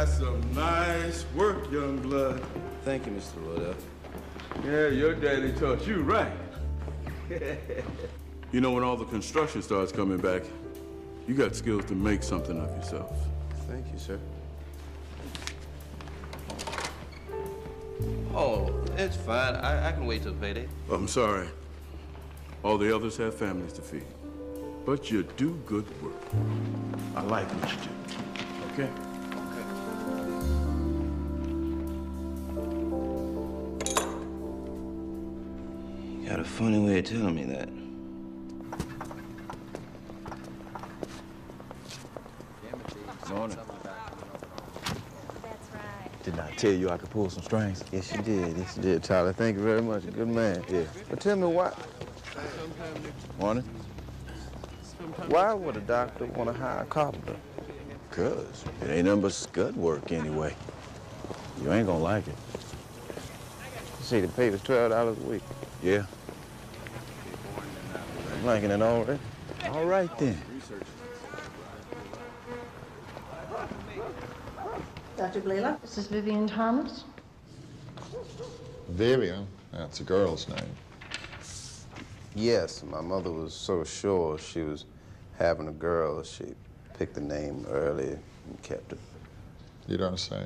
That's some nice work, young blood. Thank you, Mr. Rodell. Yeah, your daddy taught you right. You know, when all the construction starts coming back, you got skills to make something of yourself. Thank you, sir. Oh, it's fine. I can wait till payday. I'm sorry. All the others have families to feed. But you do good work. I like what you do. Okay? You got a funny way of telling me that. Morning. That's right. Didn't I tell you I could pull some strings? Yes, you did. Yes, you did, Charlie. Thank you very much. Good man. Yeah. But tell me why would a doctor want to hire a carpenter? 'Cause it ain't nothing but scud work anyway. You ain't gonna like it. You say the pay was $12 a week. Yeah. I'm liking it already. All right then. Dr. Blaylock, this is Vivian Thomas. Vivian, that's a girl's name. Yes, my mother was so sure she was having a girl, she picked the name early and kept it. You don't say.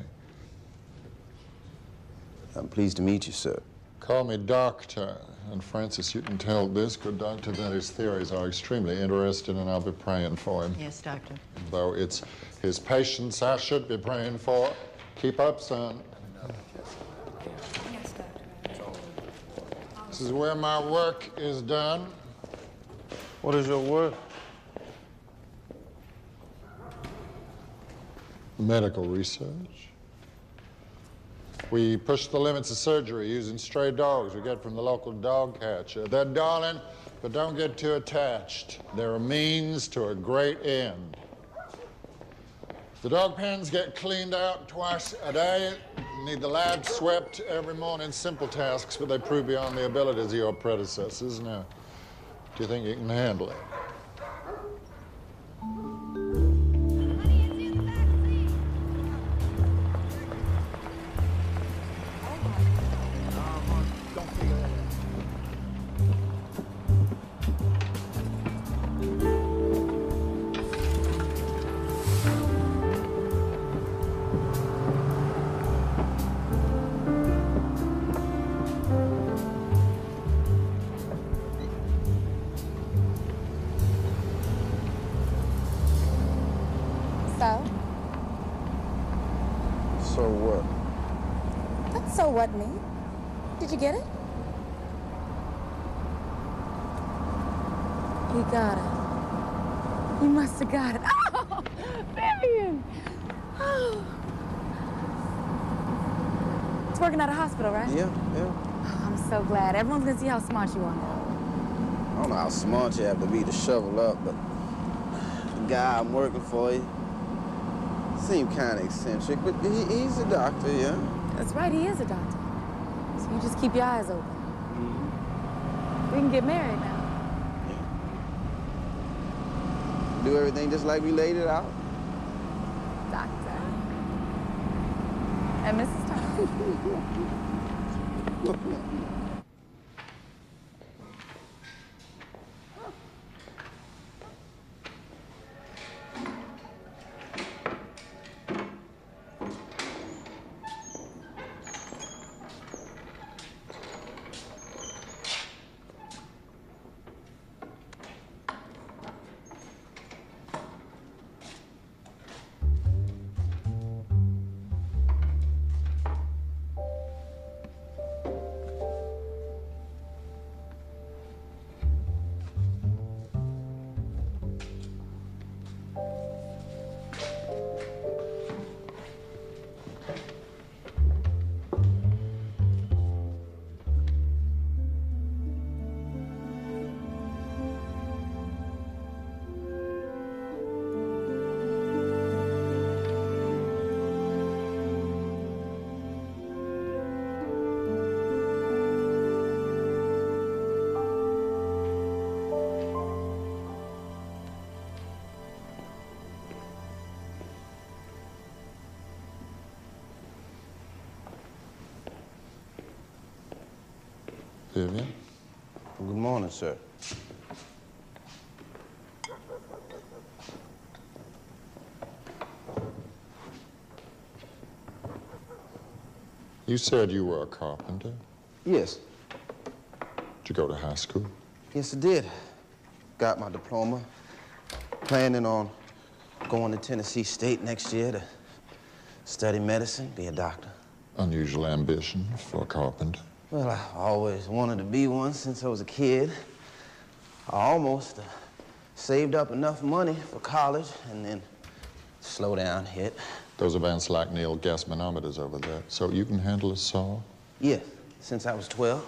I'm pleased to meet you, sir. Call me doctor. And Francis, you can tell this good doctor that his theories are extremely interesting, and I'll be praying for him. Yes, doctor. Though it's his patients I should be praying for. Keep up, son. Yes, doctor. This is where my work is done. What is your work? Medical research. We push the limits of surgery using stray dogs we get from the local dog catcher. They're darling, but don't get too attached. They're a means to a great end. The dog pens get cleaned out twice a day. Need the lab swept every morning. Simple tasks, but they prove beyond the abilities of your predecessors. Now, do you think you can handle it? So what? That's so what me? Did you get it? You got it. You must have got it. Oh, Vivian! Oh. It's working at a hospital, right? Yeah. Oh, I'm so glad. Everyone's gonna see how smart you are now. I don't know how smart you have to be to shovel up, but the guy I'm working for, he seemed kind of eccentric, but he's a doctor, yeah? That's right, he is a doctor. So you just keep your eyes open. We can get married now. Do everything just like we laid it out. Doctor. And Mrs. Thomas. Vivian? Good morning, sir. You said you were a carpenter. Yes. Did you go to high school? Yes, I did. Got my diploma. Planning on going to Tennessee State next year to study medicine, be a doctor. Unusual ambition for a carpenter. Well, I always wanted to be one since I was a kid. I almost saved up enough money for college, and then slowdown hit. Those are Van Slack-Neal gas manometers over there. So you can handle a saw? Yeah, since I was 12.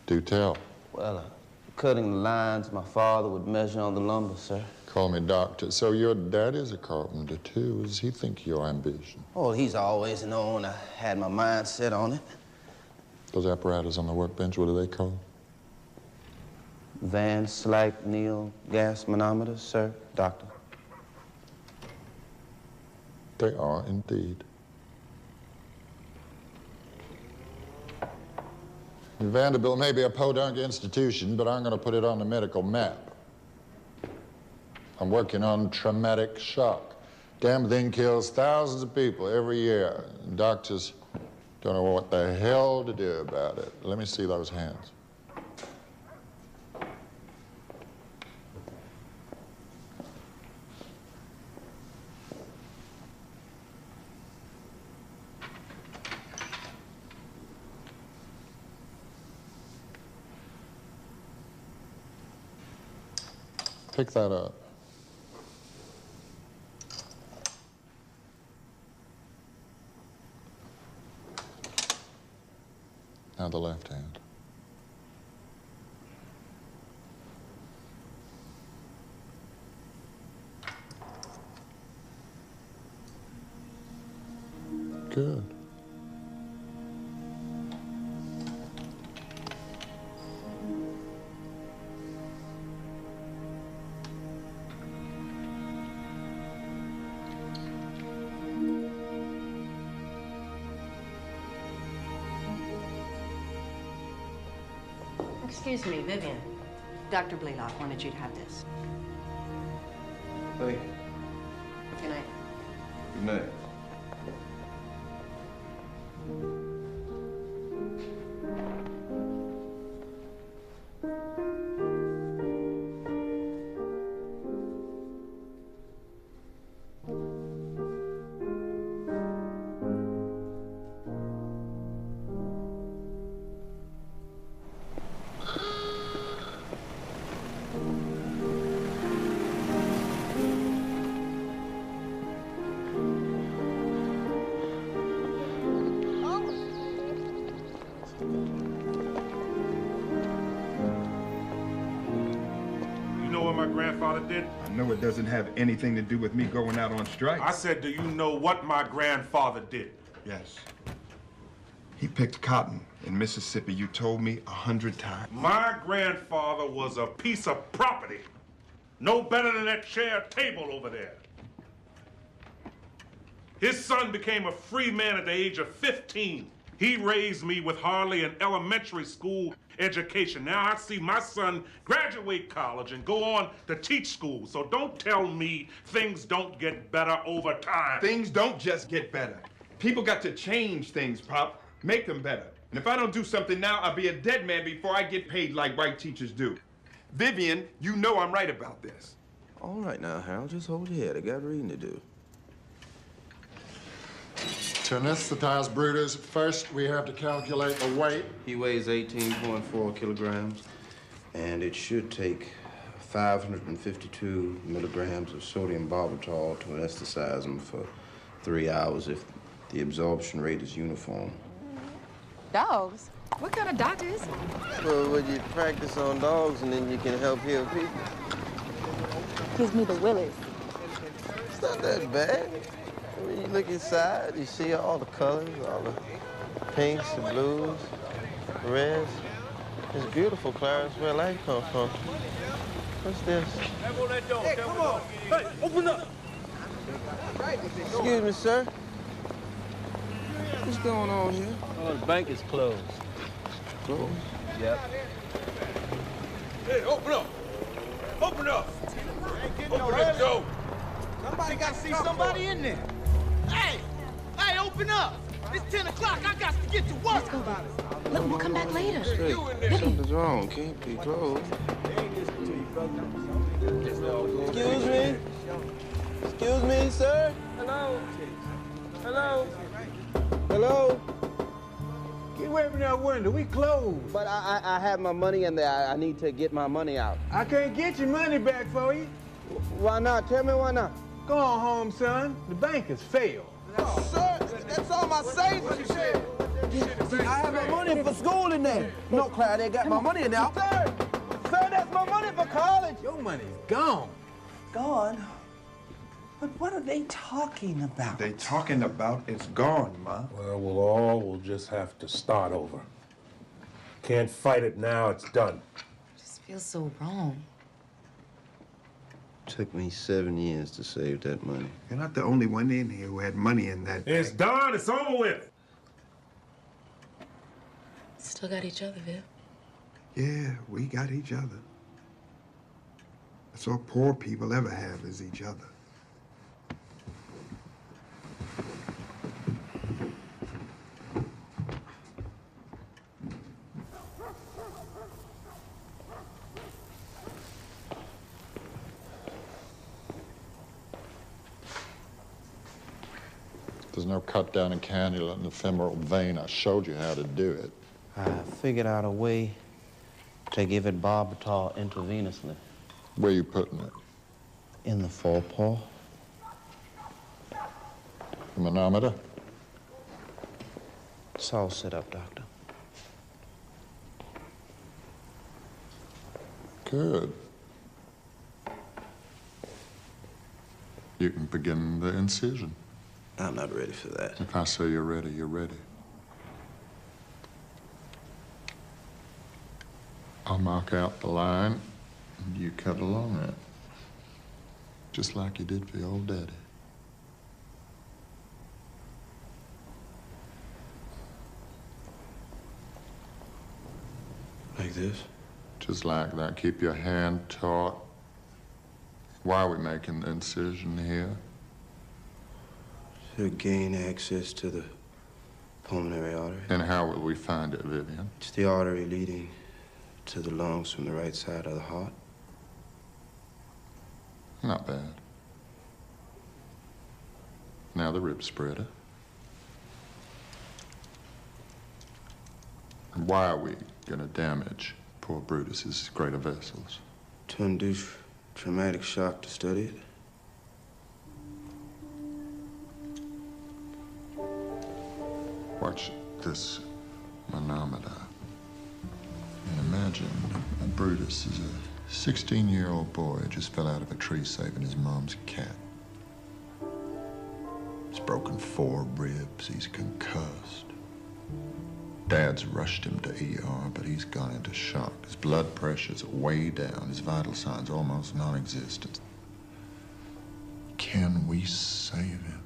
Do tell. Well, cutting the lines my father would measure on the lumber, sir. Call me doctor. So your dad is a carpenter, too. Does he think your ambition? Oh, he's always known I had my mind set on it. Those apparatus on the workbench, what do they call? Van Slack-Neal gas manometers, sir, doctor. They are indeed. Vanderbilt may be a podunk institution, but I'm going to put it on the medical map. I'm working on traumatic shock. Damn thing kills thousands of people every year. Doctors don't know what the hell to do about it. Let me see those hands. Pick that up. Now the left hand. Good. Excuse me, Vivian. Dr. Blaylock wanted you to have this. Thank you. Good night. Good night. Did? I know it doesn't have anything to do with me going out on strike. I said, do you know what my grandfather did? Yes. He picked cotton in Mississippi. You told me 100 times. My grandfather was a piece of property. No better than that chair table over there. His son became a free man at the age of 15. He raised me with hardly an elementary school education. Now I see my son graduate college and go on to teach school. So don't tell me things don't get better over time. Things don't just get better. People got to change things, Pop. Make them better. And if I don't do something now, I'll be a dead man before I get paid like white teachers do. Vivian, you know I'm right about this. All right now, Harold, just hold your head. I got reading to do. To anesthetize Brutus, first we have to calculate the weight. He weighs 18.4 kilograms, and it should take 552 milligrams of sodium barbital to anesthetize him for 3 hours if the absorption rate is uniform. Dogs? What kind of doctor is he? Well, when you practice on dogs and then you can help heal people. Gives me the willies. It's not that bad. When you look inside, you see all the colors, all the pinks, the blues, the reds. It's beautiful, Clarence. Where light comes from. What's this? Hey, come on. Hey, open up. Excuse me, sir. What's going on here? Oh, the bank is closed. Closed? Yep. Hey, open up. Open up. Open this door. Somebody got to see somebody in there. Hey, open up. It's 10 o'clock. I got to get to work. Let's go. Look, we'll come back later. Hey, something's wrong. Can't be closed. Excuse me? Excuse me, sir? Hello? Hello? Hello? Get away from that window. We closed. But I have my money in there. I need to get my money out. I can't get your money back for you. Why not? Tell me why not. Go on home, son. The bank has failed. Sir, that's all my savings. I have my money for school in there. No, Clyde, they got my money in there. Sir, that's my money for college. Your money's gone. Gone? But what are they talking about? They talking about it's gone, Ma. Well, we'll just have to start over. Can't fight it now, it's done. It just feels so wrong. Took me 7 years to save that money. You're not the only one in here who had money in that. It's done. It's over with. Still got each other, Viv. Yeah, we got each other. That's all poor people ever have is each other. There's no cut down a cannula in the femoral vein. I showed you how to do it. I figured out a way to give it barbital intravenously. Where you putting it? In the forepaw. The manometer? It's all set up, Doctor. Good. You can begin the incision. I'm not ready for that. If I say you're ready, you're ready. I'll mark out the line, and you cut along it. Just like you did for your old daddy. Like this? Just like that. Keep your hand taut. Why are we making the incision here? To gain access to the pulmonary artery. And how will we find it, Vivian? It's the artery leading to the lungs from the right side of the heart. Not bad. Now the rib spreader. Why are we gonna damage poor Brutus's greater vessels? To induce traumatic shock to study it. Watch this manometer. And imagine Brutus is a 16-year-old boy who just fell out of a tree saving his mom's cat. He's broken 4 ribs. He's concussed. Dad's rushed him to ER, but he's gone into shock. His blood pressure's way down. His vital signs almost non-existent. Can we save him?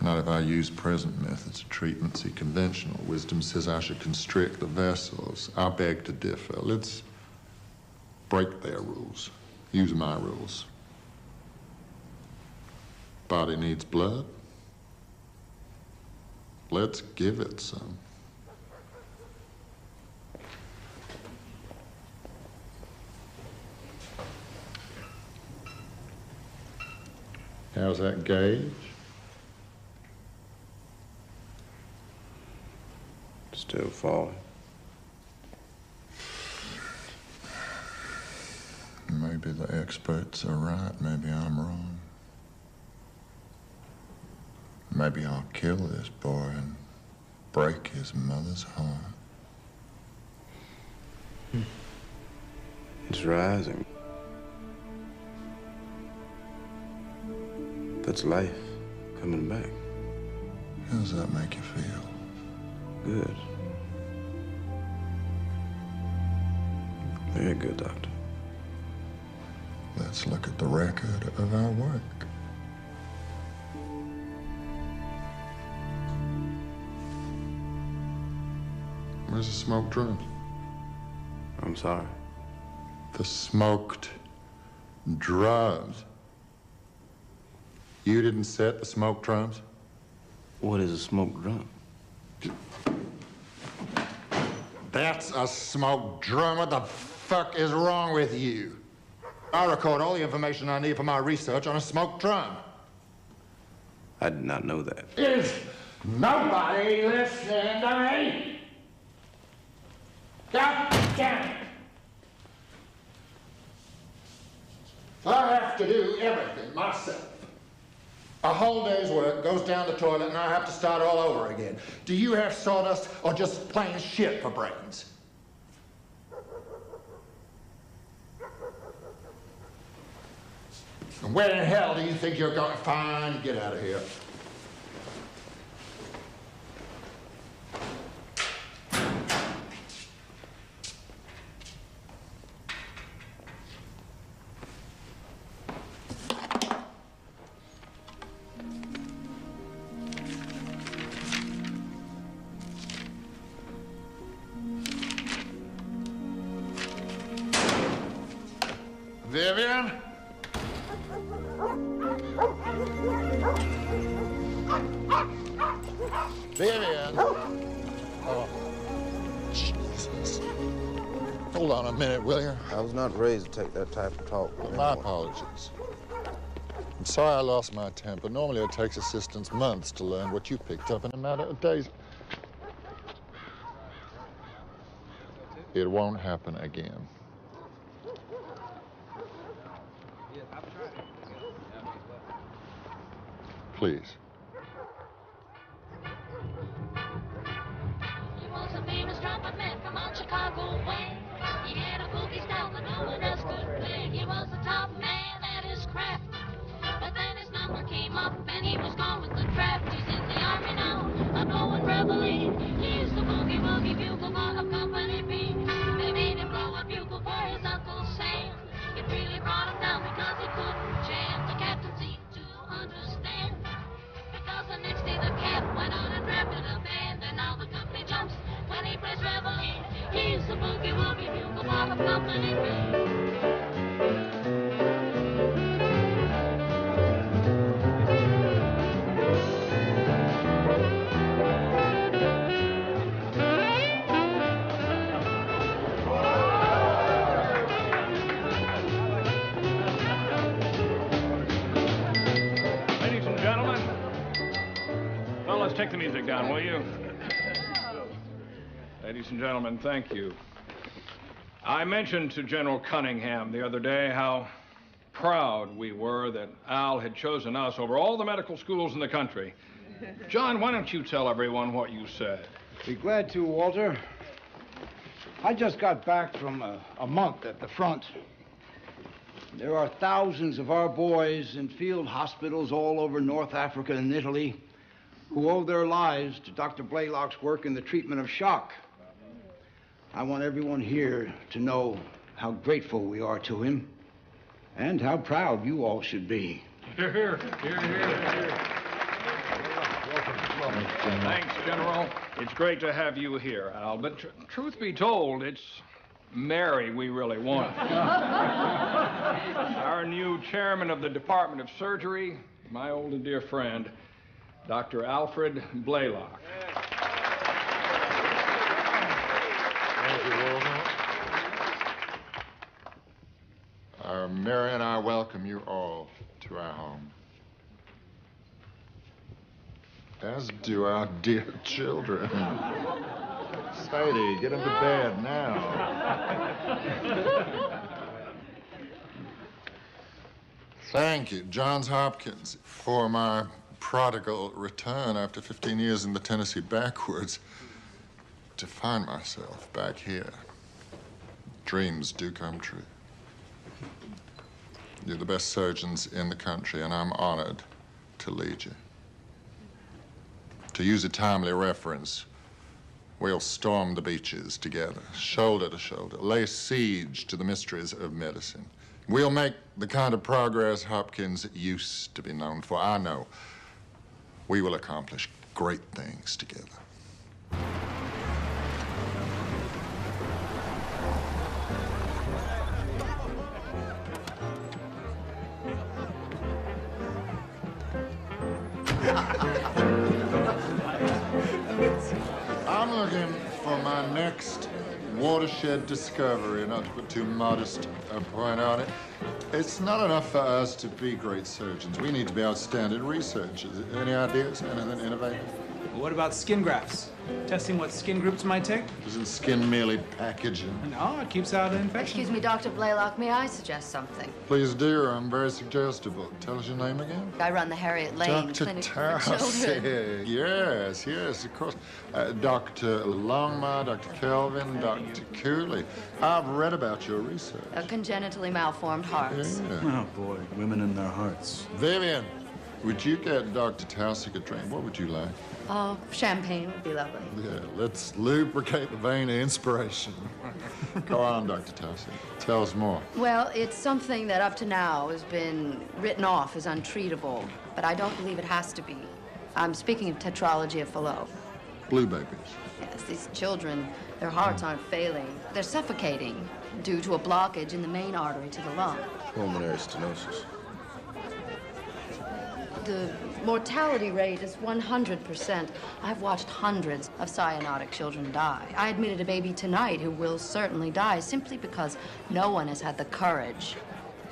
Not if I use present methods of treatment. See, conventional wisdom says I should constrict the vessels. I beg to differ. Let's break their rules. Use my rules. Body needs blood. Let's give it some. How's that gauge? Still falling. Maybe the experts are right. Maybe I'm wrong. Maybe I'll kill this boy and break his mother's heart. It's rising. That's life coming back. How does that make you feel? Good. Very good, Doctor. Let's look at the record of our work. Where's the smoked drums? I'm sorry. The smoked drums. You didn't set the smoked drums? What is a smoked drum? That's a smoked drum. What the fuck is wrong with you? I record all the information I need for my research on a smoked drum. I did not know that. Is nobody listening to me? God damn it! I have to do everything myself. A whole day's work goes down the toilet and I have to start all over again. Do you have sawdust or just plain shit for brains? And where in hell do you think you're going? Fine, get out of here. Vivian? Vivian? Oh, Jesus. Hold on a minute, will you? I was not raised to take that type of talk. Well, my apologies. I'm sorry I lost my temper. Normally it takes assistants months to learn what you picked up in a matter of days. It won't happen again. Please. He was a famous trumpet man from out Chicago way. He had a boogie style that no one else could play. He was the top man at his craft. But then his number came up and he was gone with the draft. He's in the army now, a blowing reveille. He's the boogie woogie bugle boy of Company B. They made him blow a bugle for his Uncle Sam. It really brought him down because he couldn't jam. The captain seemed to understand. The next day the cat went out and drafted a band, and now the company jumps when he plays reveille. He's the boogie woogie bugle boy of Company Take the music down, will you? Ladies and gentlemen, thank you. I mentioned to General Cunningham the other day how proud we were that Al had chosen us over all the medical schools in the country. John, why don't you tell everyone what you said? Be glad to, Walter. I just got back from a month at the front. There are thousands of our boys in field hospitals all over North Africa and Italy who owe their lives to Dr. Blaylock's work in the treatment of shock. I want everyone here to know how grateful we are to him and how proud you all should be. Hear, hear. Hear, hear. Thanks, General. It's great to have you here, Al, but truth be told, it's Mary we really want. Our new chairman of the Department of Surgery, my old and dear friend, Dr. Alfred Blaylock. Thank you, Walter. Mary and I welcome you all to our home. As do our dear children. Sadie, get them to bed now. Thank you, Johns Hopkins, for my prodigal return after 15 years in the Tennessee backwoods to find myself back here. Dreams do come true. You're the best surgeons in the country, and I'm honored to lead you. To use a timely reference, we'll storm the beaches together, shoulder to shoulder, lay siege to the mysteries of medicine. We'll make the kind of progress Hopkins used to be known for. I know we will accomplish great things together. I'm looking for my next watershed discovery, not to put too modest a point on it. It's not enough for us to be great surgeons. We need to be outstanding researchers. Any ideas? Anything innovative? What about skin grafts? Testing what skin groups might take? Isn't skin merely packaging? No, it keeps out infection. Excuse me, Dr. Blaylock, may I suggest something? Please do. I'm very suggestible. Tell us your name again. I run the Harriet Lane Dr. Clinic for Children. Tausig. Yes, yes, of course. Dr. Longmire, Dr. Kelvin, Dr. Cooley. I've read about your research. Congenitally malformed hearts. Yeah. Oh, boy, women in their hearts. Vivian, would you get Dr. Tausig a drink? What would you like? Oh, champagne would be lovely. Yeah, let's lubricate the vein of inspiration. Go on, Dr. Tausig. Tell us more. Well, it's something that up to now has been written off as untreatable, but I don't believe it has to be. I'm speaking of tetralogy of Fallot. Blue babies. Yes, these children, their hearts aren't failing. They're suffocating due to a blockage in the main artery to the lung. Pulmonary stenosis. The mortality rate is 100%. I've watched hundreds of cyanotic children die. I admitted a baby tonight who will certainly die simply because no one has had the courage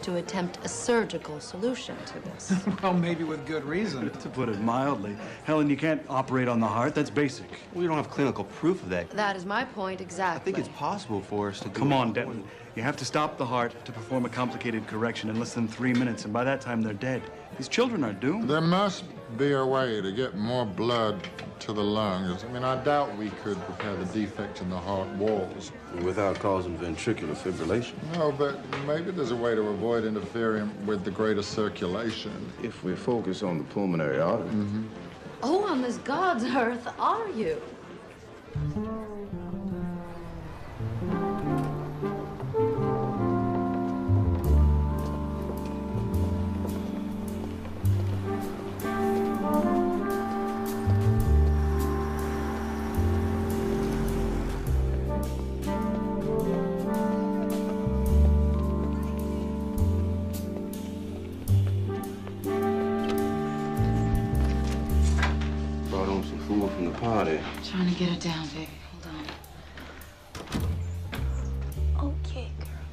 to attempt a surgical solution to this. Well, maybe with good reason. To put it mildly, Helen, you can't operate on the heart. That's basic. We don't have clinical proof of that. That is my point exactly. I think it's possible for us to do Come on, Denton. You have to stop the heart to perform a complicated correction in less than 3 minutes, and by that time they're dead. These children are doomed. There must be a way to get more blood to the lungs. I mean, I doubt we could repair the defect in the heart walls. Without causing ventricular fibrillation. No, but maybe there's a way to avoid interfering with the greater circulation. If we focus on the pulmonary artery. Oh, on this God's earth are you? Brought home some food from the party. Trying to get it down, baby. Hold on. Okay, girl.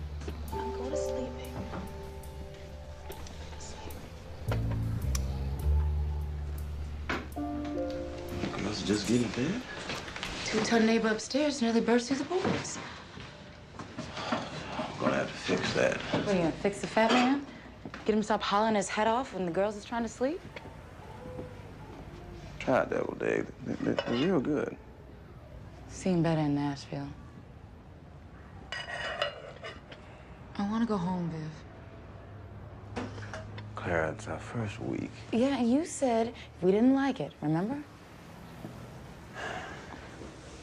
Now go to sleep, baby. Girls just getting bed. Two-ton neighbor upstairs nearly burst through the boards. I'm gonna have to fix that. What, are you gonna fix the fat man? Get him to stop hollering his head off when the girls is trying to sleep? Try deviled egg. They're real good. Seen better in Nashville. I want to go home, Viv. Clara, it's our first week. Yeah, and you said we didn't like it, remember?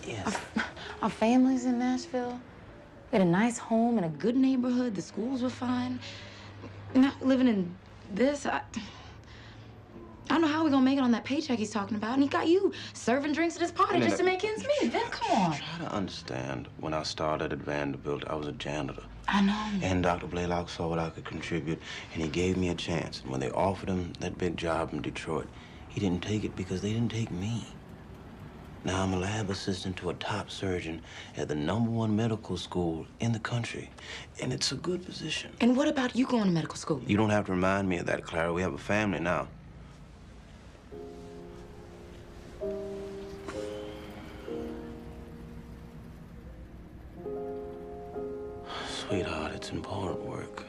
Yes. Our family's in Nashville. We had a nice home in a good neighborhood. The schools were fine. Not living in this, I don't know how we're gonna make it on that paycheck he's talking about. And he got you serving drinks at his party just to make ends meet. Viv, come on. Try to understand. When I started at Vanderbilt, I was a janitor. I know. And Dr. Blaylock saw what I could contribute, and he gave me a chance. And when they offered him that big job in Detroit, he didn't take it because they didn't take me. Now I'm a lab assistant to a top surgeon at the #1 medical school in the country. And it's a good position. And what about you going to medical school? You don't have to remind me of that, Clara. We have a family now. Sweetheart, it's important work.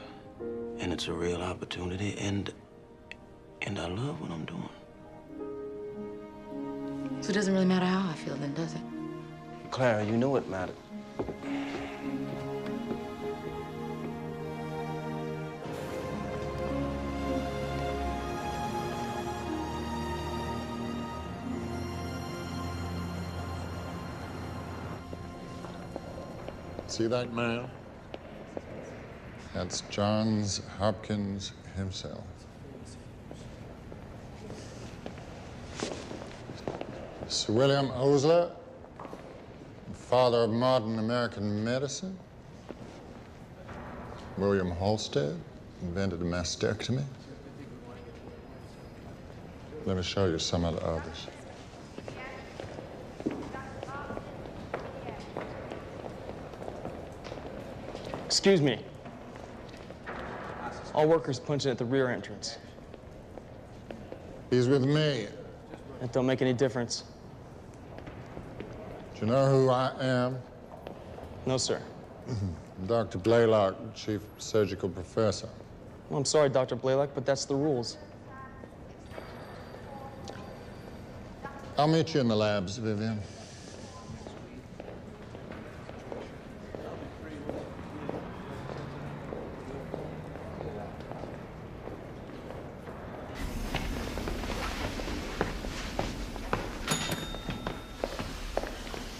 And it's a real opportunity, and I love what I'm doing. So it doesn't really matter how I feel then, does it? Clara, you know it matters. See that man? That's Johns Hopkins himself. Sir William Osler, father of modern American medicine. William Halsted invented a mastectomy. Let me show you some of the others. Excuse me. All workers punch in at the rear entrance. He's with me. That don't make any difference. Do you know who I am? No, sir. Dr. Blaylock, chief surgical professor. Well, I'm sorry, Dr. Blaylock, but that's the rules. I'll meet you in the labs, Vivian.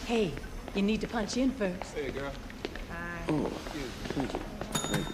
Hey, you need to punch in first. Hey, girl. Hi. Oh, thank you. Thank you.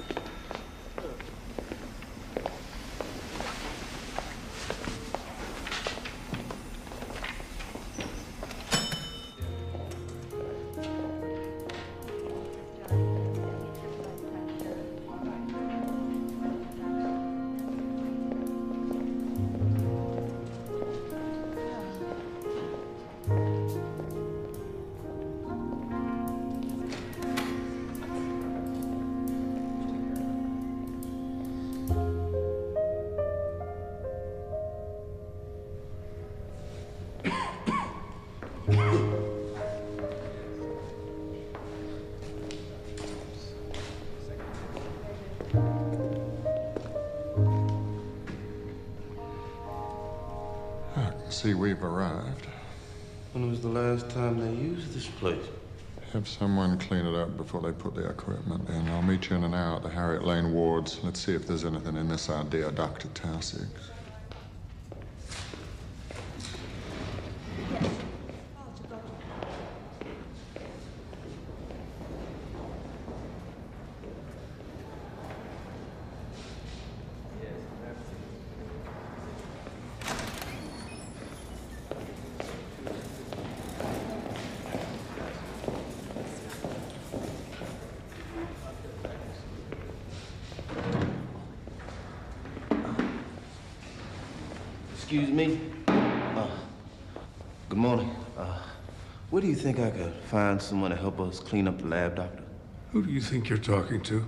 See, we've arrived. When was the last time they used this place? Have someone clean it up before they put the equipment in. I'll meet you in an hour at the Harriet Lane wards. Let's see if there's anything in this idea, Dr. Taussig. Excuse me? Good morning. Where do you think I could find someone to help us clean up the lab, Doctor? Who do you think you're talking to?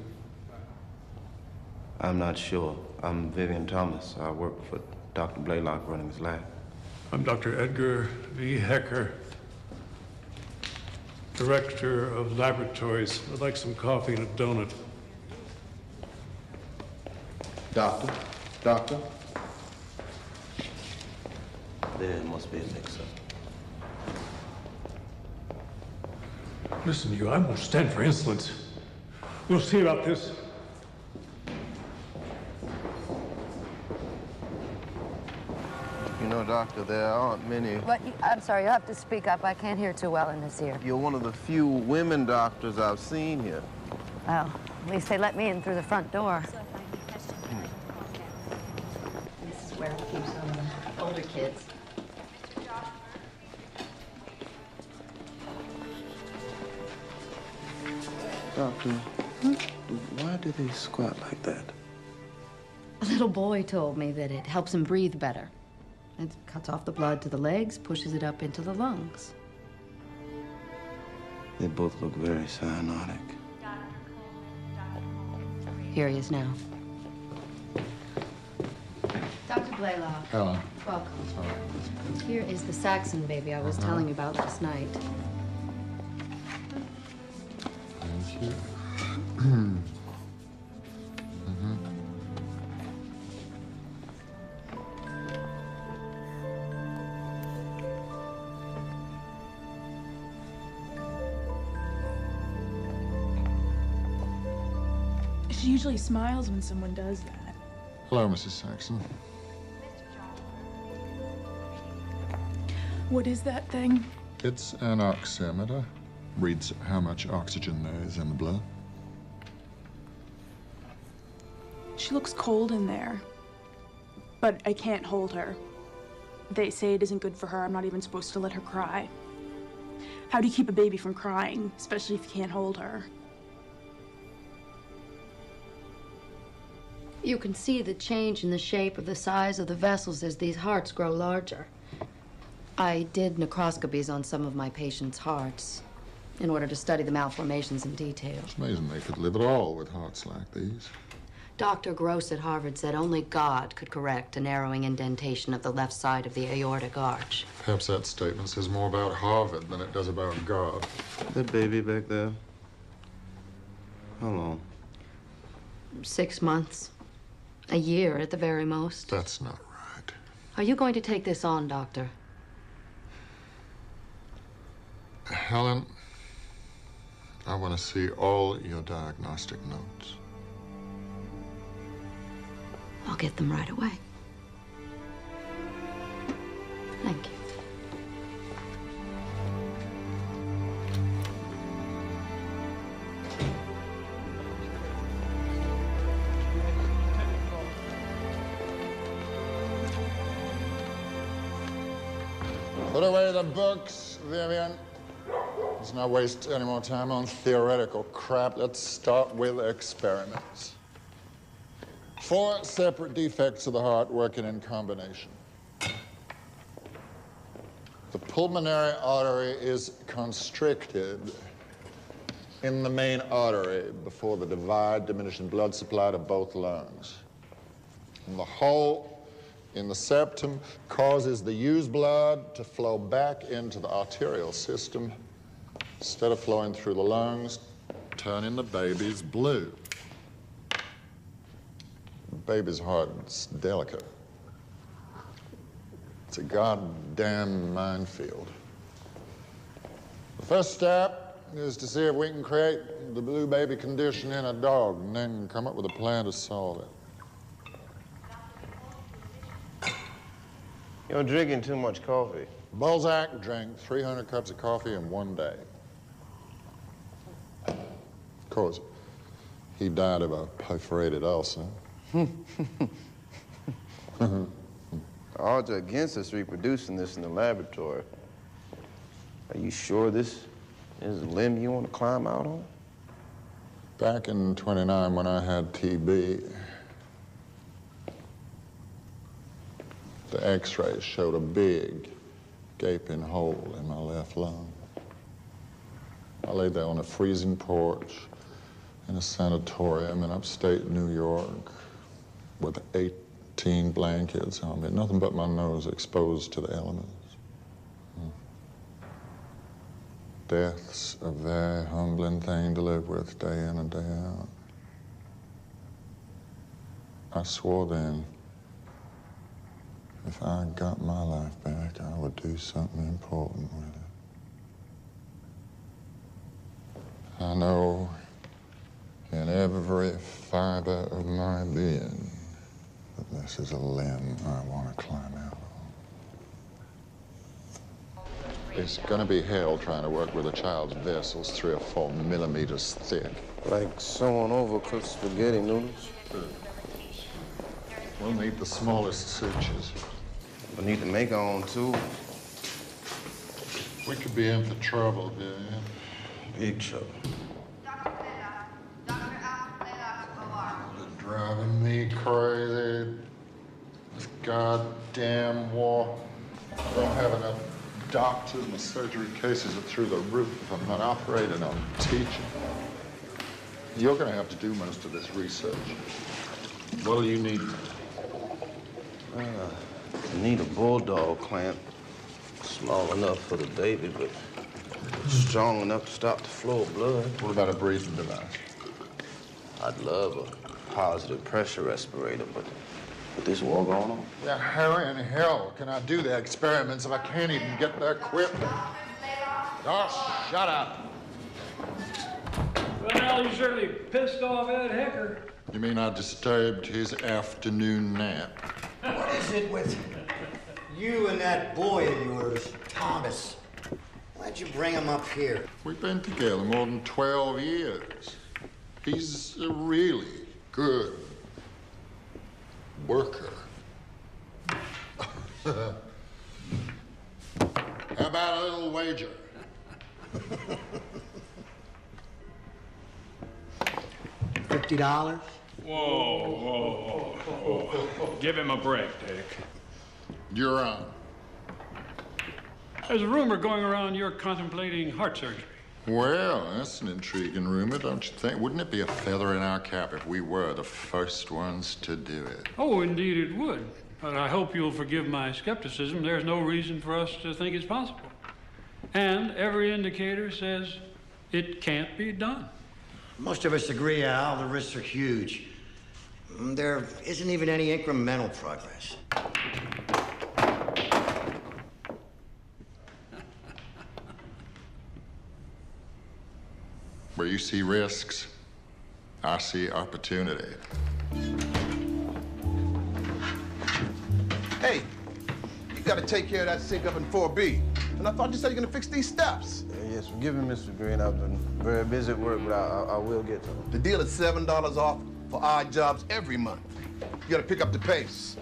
I'm not sure. I'm Vivian Thomas. I work for Dr. Blaylock running his lab. I'm Dr. Edgar V. Hecker, Director of Laboratories. I'd like some coffee and a donut. Doctor? Doctor? There must be a mix-up. Listen, you, I won't stand for insolence. We'll see about this. You know, Doctor, there aren't many. But I'm sorry, you have to speak up. I can't hear too well in this ear. You're one of the few women doctors I've seen here. Well, at least they let me in through the front door. This is where it keeps all the older kids. Doctor, why do they squat like that? A little boy told me that it helps him breathe better. It cuts off the blood to the legs, pushes it up into the lungs. They both look very cyanotic. Here he is now. Dr. Blaylock. Hello. Welcome. Here is the Saxon baby I was telling you about last night. Thank you. She usually smiles when someone does that. Hello, Mrs. Saxon. What is that thing? It's an oximeter. Reads how much oxygen there is in the blood. She looks cold in there. But I can't hold her. They say it isn't good for her. I'm not even supposed to let her cry. How do you keep a baby from crying, especially if you can't hold her? You can see the change in the shape of the size of the vessels as these hearts grow larger. I did necroscopies on some of my patients' hearts in order to study the malformations in detail. It's amazing they could live at all with hearts like these. Dr. Gross at Harvard said only God could correct a narrowing indentation of the left side of the aortic arch. Perhaps that statement says more about Harvard than it does about God. That baby back there, how long? 6 months. A year at the very most. That's not right. Are you going to take this on, Doctor? Helen, I want to see all your diagnostic notes. I'll get them right away. Thank you. Put away the books, Vivian. Let's not waste any more time on theoretical crap. Let's start with experiments. 4 separate defects of the heart working in combination. The pulmonary artery is constricted in the main artery before the divide, diminishing blood supply to both lungs. And the hole in the septum causes the used blood to flow back into the arterial system instead of flowing through the lungs, turning the baby's blue. The baby's heart is delicate. It's a goddamn minefield. The first step is to see if we can create the blue baby condition in a dog and then come up with a plan to solve it. You're drinking too much coffee. Balzac drank 300 cups of coffee in one day. Of course, he died of a perforated ulcer. The odds are against us reproducing this in the laboratory. Are you sure this is a limb you want to climb out on? Back in '29, when I had TB, the x-rays showed a big, gaping hole in my left lung. I lay there on a freezing porch in a sanatorium in upstate New York with 18 blankets on me, nothing but my nose exposed to the elements. Death's a very humbling thing to live with day in and day out. I swore then, if I got my life back, I would do something important with it. I know in every fiber of my being that this is a limb I want to climb out on. It's gonna be hell trying to work with a child's vessels 3 or 4 millimeters thick. Like someone overcooked spaghetti noodles? We'll need the smallest sutures. We need to make our own, too. We could be in for trouble, Vivian. Big trouble. They're driving me crazy. This goddamn war. I don't have enough doctors. My surgery cases are through the roof. If I'm not operating, I'm teaching. You're gonna have to do most of this research. What'll you need? I need a bulldog clamp. Small enough for the baby, but strong enough to stop the flow of blood. What about a breathing device? I'd love a positive pressure respirator, but with this war going on? Yeah, how in hell can I do the experiments if I can't even get the equipment? Oh, shut up. Well, you certainly pissed off Ed Hecker. You mean I disturbed his afternoon nap? What is it with you and that boy of yours, Thomas? Why'd you bring him up here? We've been together more than 12 years. He's a really good worker. How about a little wager? $50? Whoa. Give him a break, Dick. You're on. There's a rumor going around you're contemplating heart surgery. Well, that's an intriguing rumor, don't you think? Wouldn't it be a feather in our cap if we were the first ones to do it? Oh, indeed it would. But I hope you'll forgive my skepticism. There's no reason for us to think it's possible. And every indicator says it can't be done. Most of us agree, Al, the risks are huge. There isn't even any incremental progress. Where you see risks, I see opportunity. Hey, you gotta take care of that sink up in 4B. And I thought you said you're gonna fix these steps. Yes, forgive me, Mr. Green. I've been very busy at work, but I will get to them. The deal is $7 off for odd jobs every month. You gotta pick up the pace.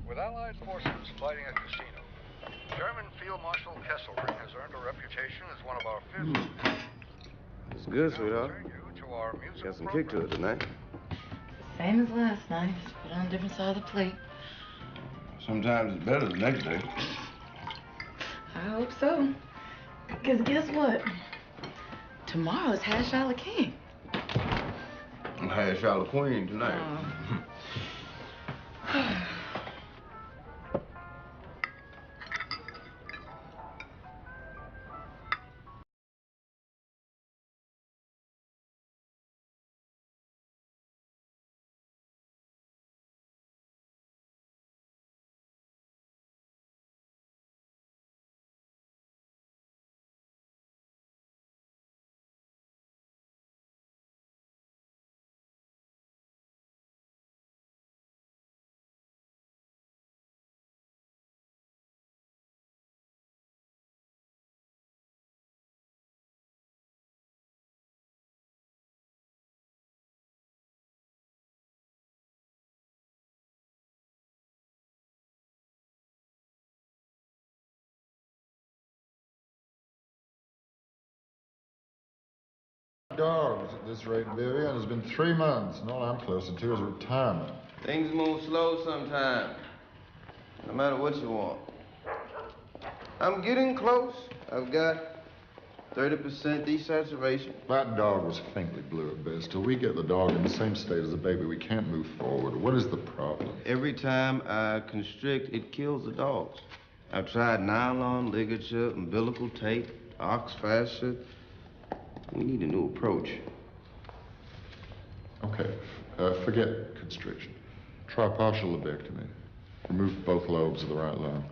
With Allied forces fighting a casino, German Field Marshal Kesselring has earned a reputation as one of our fiercest. It's good, sweetheart. To our musical Got some kick to it tonight. Same as last night, just put on a different side of the plate. Sometimes it's better the next day. I hope so. Because guess what? Tomorrow is Hash Dollar King. I'm Hash Dollar Queen tonight. Dogs at this rate, Vivian. It's been 3 months, and all I'm closer to is retirement. Things move slow sometimes, no matter what you want. I'm getting close. I've got 30% desaturation. That dog was faintly blue at best. Till we get the dog in the same state as the baby, we can't move forward. What is the problem? Every time I constrict, it kills the dogs. I've tried nylon, ligature, umbilical tape, ox fascia. We need a new approach. Okay, forget constriction. Try partial lobectomy. Remove both lobes of the right lung.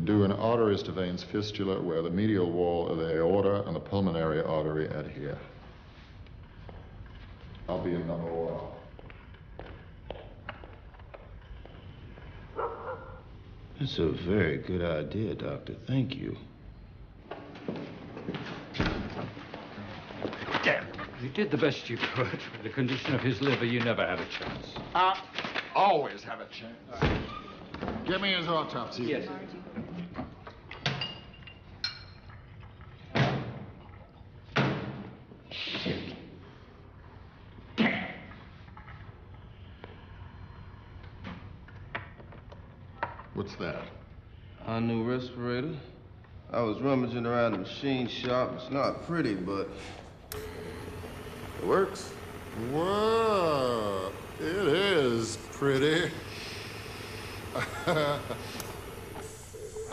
Do an arteries to veins fistula where the medial wall of the aorta and the pulmonary artery adhere. I'll be in number 1. That's a very good idea, Doctor. Thank you. Damn. You did the best you could. With the condition of his liver, you never had a chance. I always have a chance. Give me his autopsy. Yes. What's that? Our new respirator. I was rummaging around the machine shop. It's not pretty, but it works. Whoa, it is pretty. I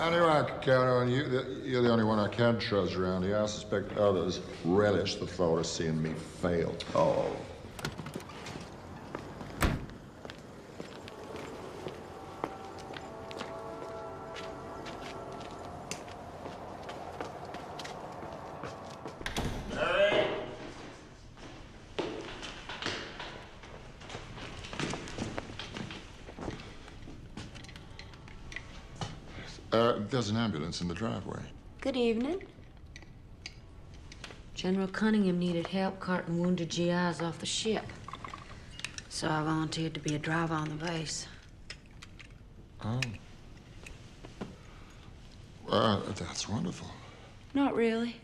knew I could count on you. You're the only one I can trust around here. I suspect others relish the thought of seeing me fail. Oh. There's an ambulance in the driveway. Good evening. General Cunningham needed help carting wounded GIs off the ship. So I volunteered to be a driver on the base. Oh. Well, that's wonderful. Not really.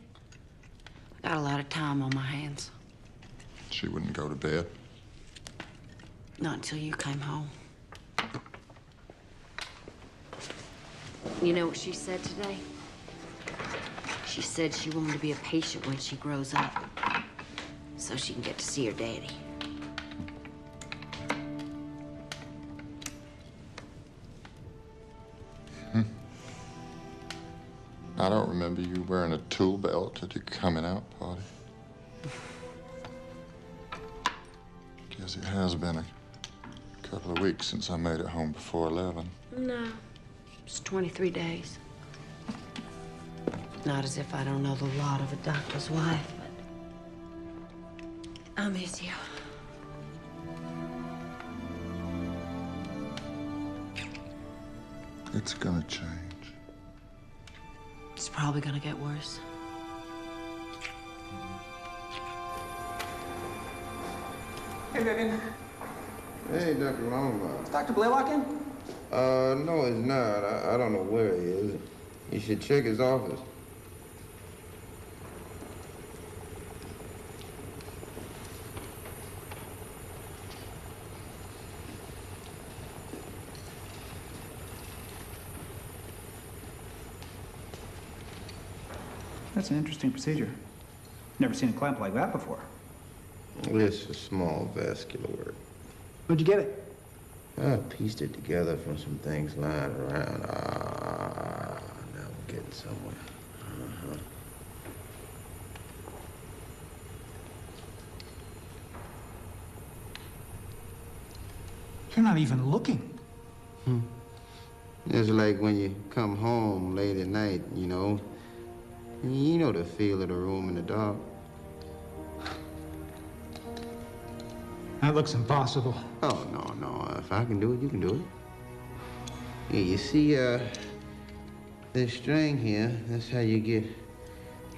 I got a lot of time on my hands. She wouldn't go to bed. Not until you came home. You know what she said today? She said she wanted to be a patient when she grows up, so she can get to see her daddy. I don't remember you wearing a tool belt at your coming out party. Guess it has been a couple of weeks since I made it home before 11. No, it's 23 days. Not as if I don't know the lot of a doctor's wife, but I miss you. It's gonna change. It's probably gonna get worse. Hey, Vivian. Hey, Dr. Longmire. Is Dr. Blaylock in? No, he's not. I don't know where he is. You should check his office. That's an interesting procedure. Never seen a clamp like that before. It's a small vascular work. Where'd you get it? I pieced it together from some things lying around. Now we're getting somewhere. You're not even looking. It's like when you come home late at night, you know. You know the feel of the room in the dark. That looks impossible. Oh, no. If I can do it, you can do it. Yeah, you see, this string here, that's how you get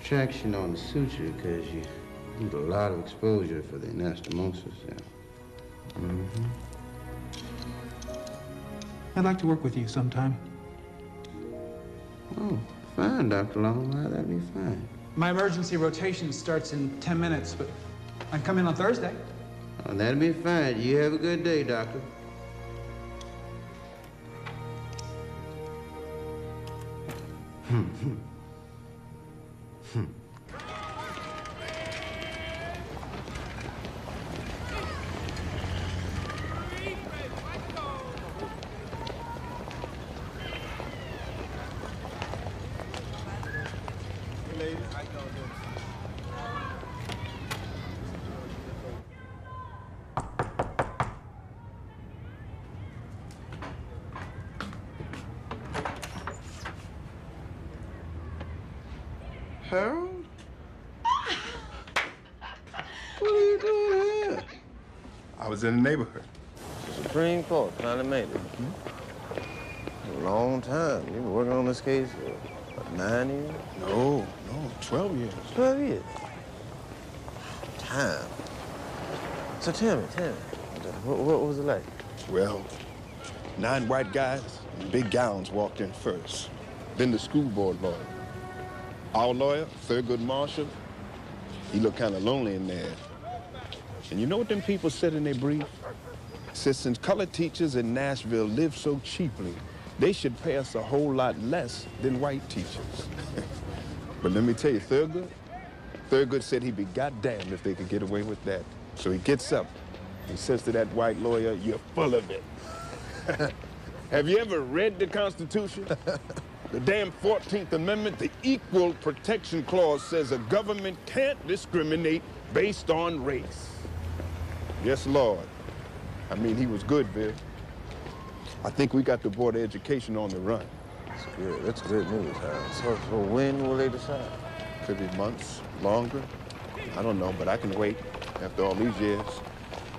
traction on the suture, because you need a lot of exposure for the anastomosis. Yeah. I'd like to work with you sometime. Oh, fine, Dr. Longmire, that'd be fine. My emergency rotation starts in 10 minutes, but I'd come in on Thursday. Oh, that'd be fine. You have a good day, Doctor. Harold? What are you doing here? I was in the neighborhood. The Supreme Court finally made it. A long time. You've been working on this case for, what, 9 years? No, 12 years. 12 years? Time. So tell me, what was it like? Well, 9 white guys in big gowns walked in first. Then the school board lawyer. Our lawyer, Thurgood Marshall, he looked kind of lonely in there. And you know what them people said in their brief? Said since colored teachers in Nashville live so cheaply, they should pay us a whole lot less than white teachers. But let me tell you, Thurgood said he'd be goddamned if they could get away with that. So he gets up. He says to that white lawyer, "You're full of it." Have you ever read the Constitution? The damn 14th Amendment, the Equal Protection Clause says a government can't discriminate based on race. Yes, Lord. I mean, he was good, Bill. I think we got the Board of Education on the run. That's good. That's good news, Harold. So when will they decide? Could be months, longer. I don't know, but I can wait after all these years.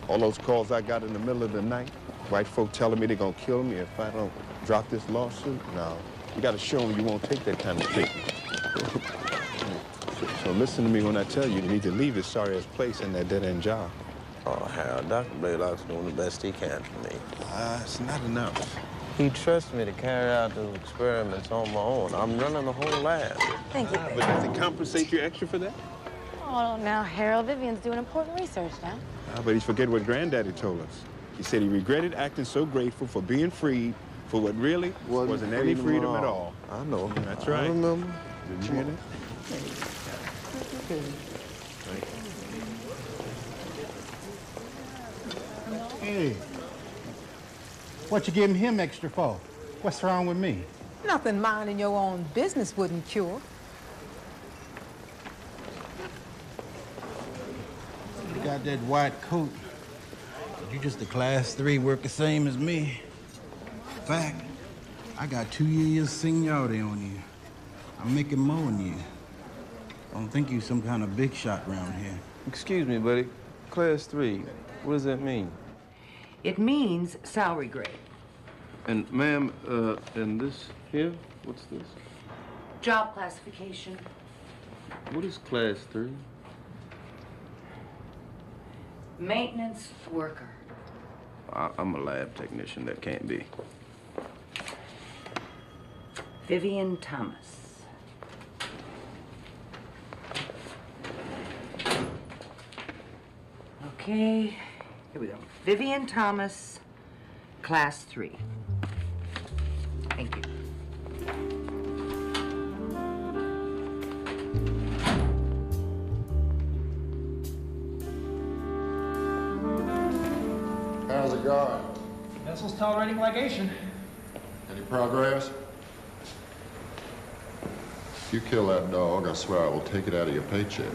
All those calls I got in the middle of the night, white folk telling me they're gonna kill me if I don't drop this lawsuit. No. You gotta show them you won't take that kind of treatment. So listen to me when I tell you need to leave this sorry-ass place and that dead-end job. Oh, Harold, Dr. Blaylock's doing the best he can for me. It's not enough. He trusts me to carry out those experiments on my own. I'm running the whole lab. Thank you. But does it compensate you extra for that? Oh, now, Harold, Vivian's doing important research now. But he's forget what Granddaddy told us. He said he regretted acting so grateful for being freed for what really wasn't any freedom at all. I know. That's right. I remember. Did you hear that? Hey, what you giving him extra for? What's wrong with me? Nothing minding your own business wouldn't cure. You got that white coat. You just a class 3 worker, same as me. In fact, I got 2 years seniority on you. I'm making more than you. I don't think you some kind of big shot around here. Excuse me, buddy. Class 3, what does that mean? It means salary grade. And, ma'am, and this here, what's this? Job classification. What is class 3? Maintenance worker. I'm a lab technician. That can't be. Vivian Thomas. Okay, here we go. Vivian Thomas, class 3. Thank you. How's it going? Vessel's tolerating ligation. Any progress? If you kill that dog, I swear I will take it out of your paycheck.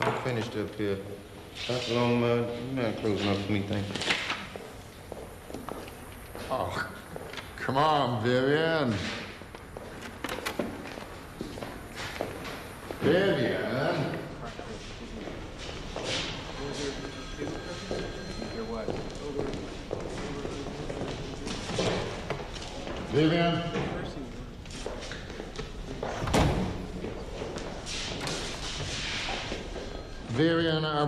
I'm finished up here. Dr. Longmire, you mind closing up for me, thank you. Oh, come on, Vivian. Vivian. Vivian. Vivian, I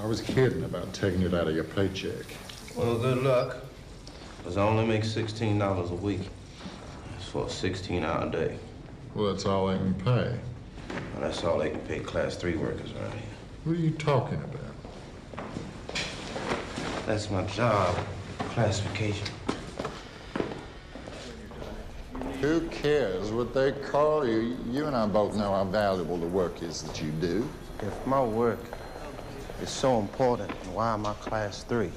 was kidding about taking it out of your paycheck. Well, good luck. Because I only make $16 a week. That's for a 16-hour day. Well, that's all they can pay. Well, that's all they can pay class 3 workers around here. What are you talking about? That's my job classification. Who cares what they call you? You and I both know how valuable the work is that you do. If my work is so important, then why am I class 3?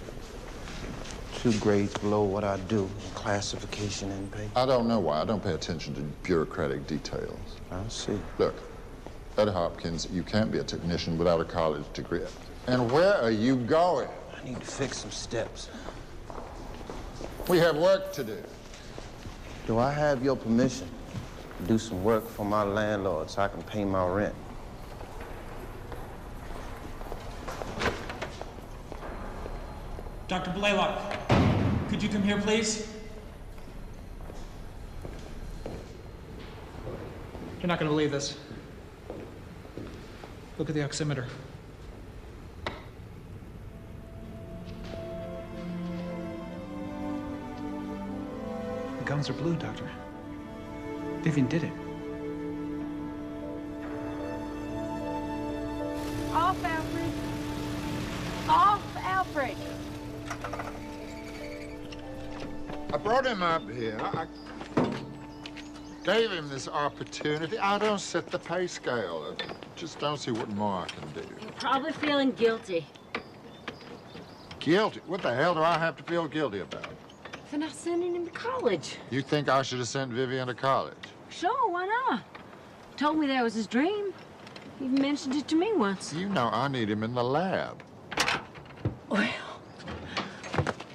2 grades below what I do in classification and pay. I don't know why. I don't pay attention to bureaucratic details. I see. Look, at Hopkins, you can't be a technician without a college degree. And where are you going? I need to fix some steps. We have work to do. Do I have your permission to do some work for my landlord so I can pay my rent? Dr. Blaylock, could you come here, please? You're not going to believe this. Look at the oximeter. The gums are blue, Doctor. Vivian did it. Off, Alfred. Off, Alfred. I brought him up here. I gave him this opportunity. I don't set the pay scale. I just don't see what more I can do. You're probably feeling guilty. Guilty? What the hell do I have to feel guilty about? For not sending him to college. You think I should have sent Vivian to college? Sure, why not? Told me that was his dream. He even mentioned it to me once. You know I need him in the lab. Well,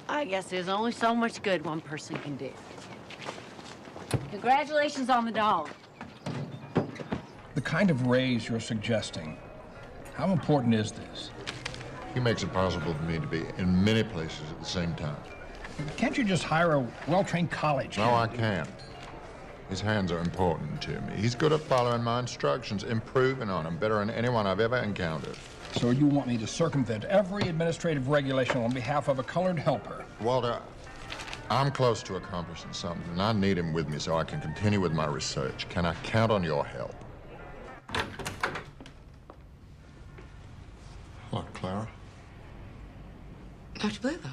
I guess there's only so much good one person can do. Congratulations on the dollar. The kind of raise you're suggesting, how important is this? He makes it possible for me to be in many places at the same time. Can't you just hire a well-trained college? No, I can't. His hands are important to me. He's good at following my instructions, improving on them, better than anyone I've ever encountered. So you want me to circumvent every administrative regulation on behalf of a colored helper? Walter, I'm close to accomplishing something, and I need him with me so I can continue with my research. Can I count on your help? Look, Clara. Dr. Blaylock.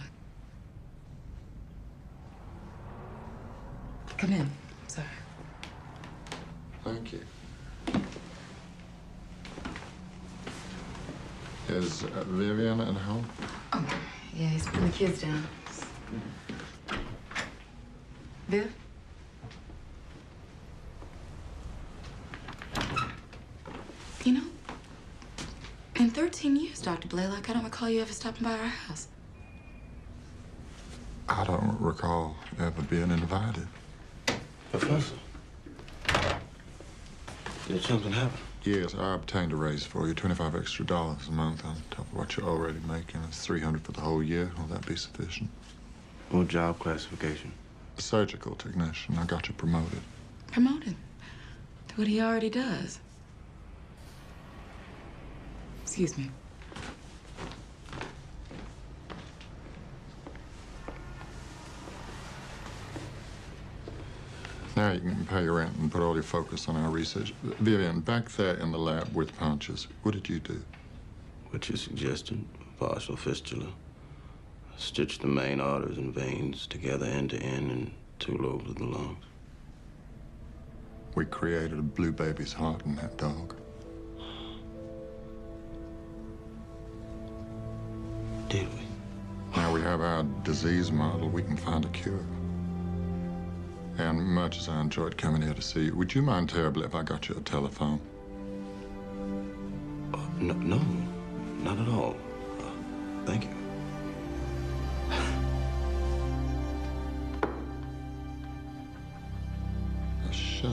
Come in. Sorry. Thank you. Is Vivian at home? Oh, yeah, he's putting the kids down. Viv? You know, in 13 years, Dr. Blaylock, I don't recall you ever stopping by our house. I don't recall ever being invited. Professor, did something happen? Yes, I obtained a raise for you, $25 extra a month on top of what you're already making. It's $300 for the whole year. Will that be sufficient? What job classification? Surgical technician. I got you promoted. Promoted? To what he already does. Excuse me. Now you can pay your rent and put all your focus on our research. Vivian, back there in the lab with Pontius, what did you do? What you suggested, partial fistula. Stitch the main arteries and veins together end to end in 2 lobes of the lungs. We created a blue baby's heart in that dog. Did we? Now we have our disease model, we can find a cure. And much as I enjoyed coming here to see you, would you mind terribly if I got you a telephone? No, not at all. Thank you. I should.